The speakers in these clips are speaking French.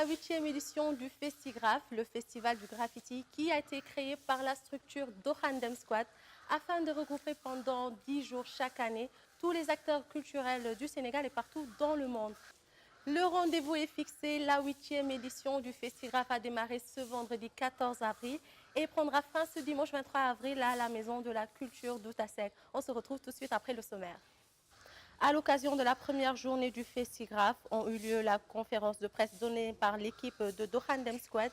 la 8e édition du Festigraph, le festival du graffiti qui a été créé par la structure Dohandem Squad afin de regrouper pendant 10 jours chaque année tous les acteurs culturels du Sénégal et partout dans le monde. Le rendez-vous est fixé, la 8e édition du Festigraph a démarré ce vendredi 14 avril et prendra fin ce dimanche 23 avril à la Maison de la Culture d'Outassel. On se retrouve tout de suite après le sommaire. À l'occasion de la première journée du Festigraph, ont eu lieu la conférence de presse donnée par l'équipe de Dohandem Squad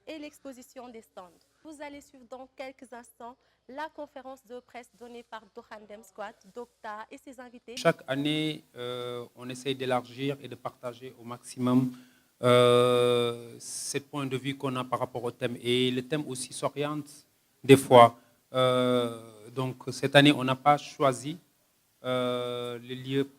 et l'exposition des stands. Vous allez suivre dans quelques instants la conférence de presse donnée par Dohandem Squad, Docta et ses invités. Chaque année, on essaye d'élargir et de partager au maximum ce point de vue qu'on a par rapport au thème. Et le thème aussi s'oriente des fois. Donc cette année, on n'a pas choisi les lieux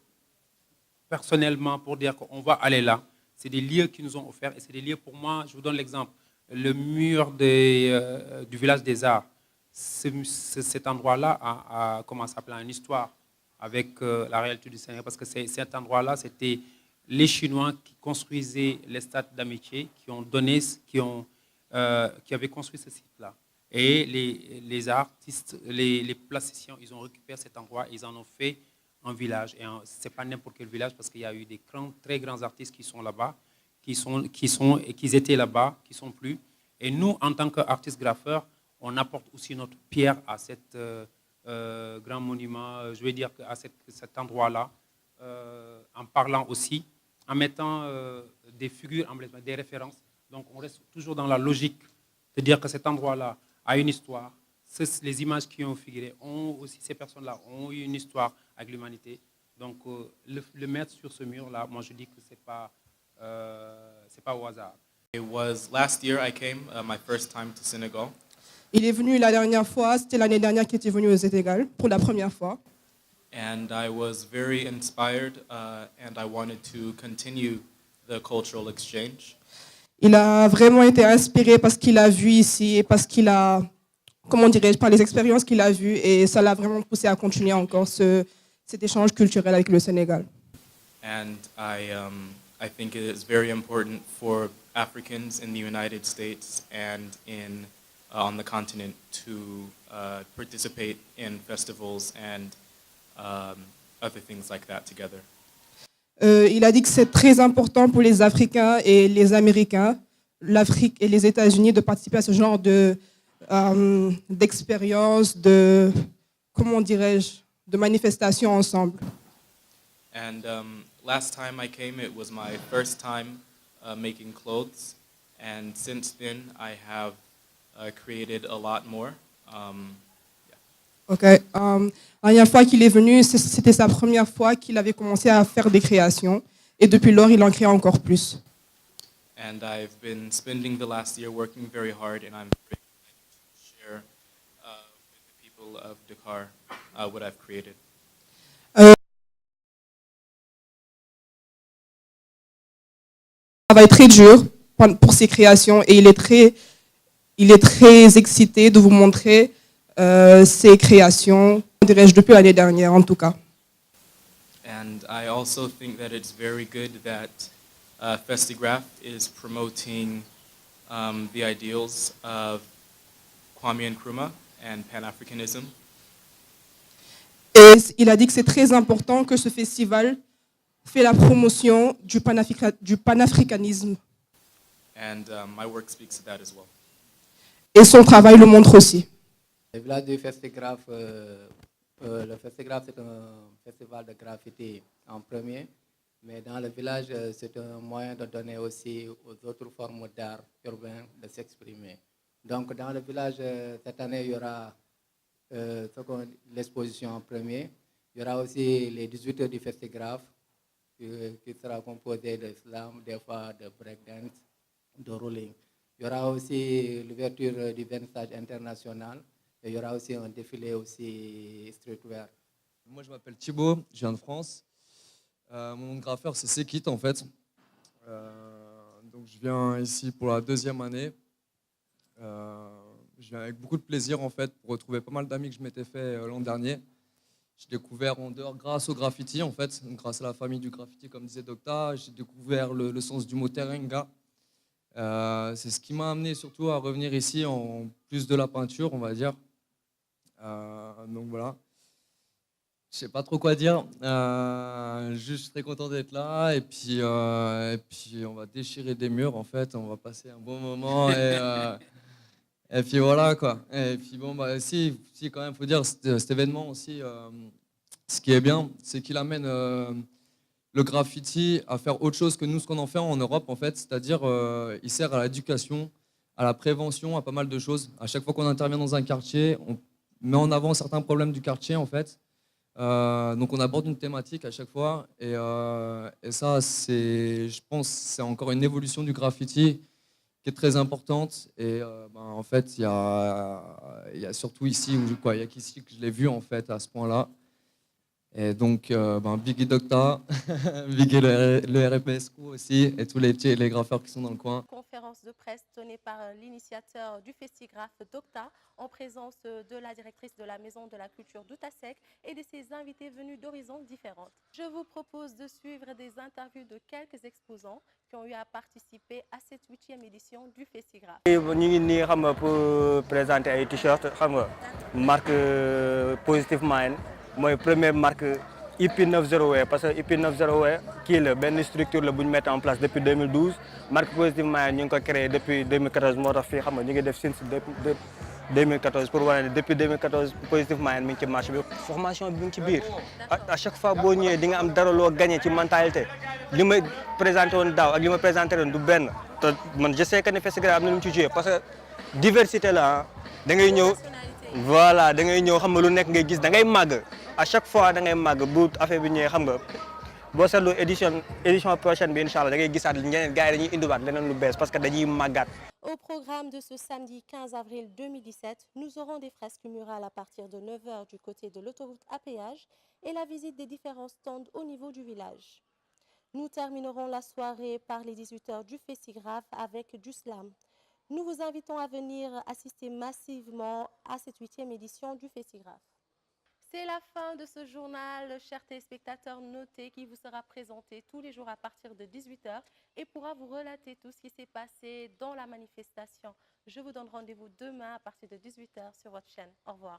personnellement pour dire qu'on va aller là. C'est des lieux qui nous ont offerts et c'est des lieux pour moi, je vous donne l'exemple, le mur du village des arts. Cet endroit-là a commencé à une histoire avec la réalité du Sénégal parce que cet endroit-là, c'était les Chinois qui construisaient les stades d'amitié, qui avaient construit ce site-là. Et les artistes, les plasticiens, ils ont récupéré cet endroit, ils en ont fait un village. Et ce n'est pas n'importe quel village parce qu'il y a eu des très grands artistes qui sont là-bas, qui étaient là-bas, qui ne sont plus. Et nous, en tant qu'artistes graffeurs, on apporte aussi notre pierre à cet grand monument, je veux dire à cet endroit-là, en parlant aussi, en mettant des figures emblématiques, des références. Donc on reste toujours dans la logique de dire que cet endroit-là a une histoire. Les images qui ont figuré, ces personnes-là ont eu une histoire avec l'humanité. Donc le mettre sur ce mur-là, moi je dis que c'est pas au hasard. It was last year I came, my first time to Senegal. Il est venu la dernière fois, c'était l'année dernière qu'il était venu au Sénégal pour la première fois. And I was very inspired and I wanted to continue the cultural exchange. Il a vraiment été inspiré par ce qu'il a vu ici et parce qu'il a, comment dirais-je, par les expériences qu'il a vues et ça l'a vraiment poussé à continuer encore cet échange culturel avec le Sénégal. And I think it is very important for Africans in the United States and on the continent to participate in festivals and other things like that together. Il a dit que c'est très important pour les Africains et les Américains, l'Afrique et les États-Unis de participer à ce genre d'expérience, comment dirais-je, de manifestations ensemble. And last time I came, it was my first time making clothes, and since then I have created a lot more. Ok. La dernière fois qu'il est venu, c'était sa première fois qu'il avait commencé à faire des créations, et depuis lors, il en crée encore plus. And I've been spending the last year working very hard, and I'm very excited to share with the people of Dakar what I've created. Il travaille très dur pour ses créations et il est très excité de vous montrer ses créations, dirais-je, depuis l'année dernière en tout cas. And I also think that it's very good that Festigraph is promoting the ideals of Kwame Nkrumah and Pan-Africanism. Et il a dit que c'est très important que ce festival fait la promotion du panafricanisme. And my work speaks to that as well. Et son travail le montre aussi. Le village du Festigraph, le Festigraph c'est un festival de graffiti en premier, mais dans le village c'est un moyen de donner aussi aux autres formes d'art urbain de s'exprimer. Donc dans le village cette année il y aura l'exposition en premier, il y aura aussi les 18 heures du Festigraph qui sera composé de slam, des fois de breakdance, de rolling. Il y aura aussi l'ouverture du vernissage international. Et il y aura aussi un défilé aussi streetwear. Moi, je m'appelle Thibaut, je viens de France. Mon nom de graffeur, c'est Sekit, en fait. Donc, je viens ici pour la 2e année. Je viens avec beaucoup de plaisir, en fait, pour retrouver pas mal d'amis que je m'étais fait l'an dernier. J'ai découvert en dehors grâce au graffiti, en fait, grâce à la famille du graffiti, comme disait Docta. J'ai découvert le sens du mot terenga, C'est ce qui m'a amené surtout à revenir ici en plus de la peinture, on va dire. Donc voilà. Je sais pas trop quoi dire. Juste très content d'être là et puis on va déchirer des murs en fait. On va passer un bon moment et puis voilà quoi. Et puis bon bah si quand même faut dire cet événement aussi. Ce qui est bien, c'est qu'il amène le graffiti à faire autre chose que nous ce qu'on en fait en Europe en fait. C'est-à-dire il sert à l'éducation, à la prévention, à pas mal de choses. À chaque fois qu'on intervient dans un quartier, on met en avant certains problèmes du quartier en fait. Donc on aborde une thématique à chaque fois et ça je pense c'est encore une évolution du graffiti qui est très importante et en fait il y a surtout ici il y a qu'ici que je l'ai vu en fait à ce point-là et donc Biggie Docta, Biggie le RPSQ aussi et tous les graffeurs qui sont dans le coin. Conférence de presse tenue par l'initiateur du Festigraphe Docta en présence de la directrice de la Maison de la Culture d'Outasek et de ses invités venus d'horizons différents. Je vous propose de suivre des interviews de quelques exposants qui ont eu à participer à cette 8e édition du Festigraphe. Ñu ngi nii xam nga pour présenter ay t-shirt xam nga marque Positive Mind mooy première marque IP 90 parce que IP 90 kii la benn structure la bu ñu mettre en place depuis 2012 marque Positive Mind ñu ngi ko créé depuis 2014 moo tax fii xam nga ñu ngi def since 2014 pour wane ne depuis 2014 Positive Mind mi ngi ci marché bi formation bi mi ngi ci biir à chaque fois boo ñëwee di nga am dara loo gagné ci mentalité li may présenté woon daaw ak li ma présenté woon du benn te man je sais que ne Festigraphe am na lu mu ci joué parce que diversité la da ngay ñëw voilà da ngay ñëw xam nga lu nekk ngay gis da ngay màgg à chaque fois da ngay màgg bu affaire bi ñëwee xam nga boo seetloo édition prochaine bi incha allah da ngay gisaat ñeneen gars yi dañuy indiwaat leneen lu bees parce que dañuy màggaat. Au programme de ce samedi 15 avril 2017, nous aurons des fresques murales à partir de 9h du côté de l'autoroute à péage et la visite des différents stands au niveau du village. Nous terminerons la soirée par les 18h du Festigraphe avec du slam. Nous vous invitons à venir assister massivement à cette 8e édition du Festigraphe. C'est la fin de ce journal, chers téléspectateurs, notez qui vous sera présenté tous les jours à partir de 18h et pourra vous relater tout ce qui s'est passé dans la manifestation. Je vous donne rendez-vous demain à partir de 18h sur votre chaîne. Au revoir.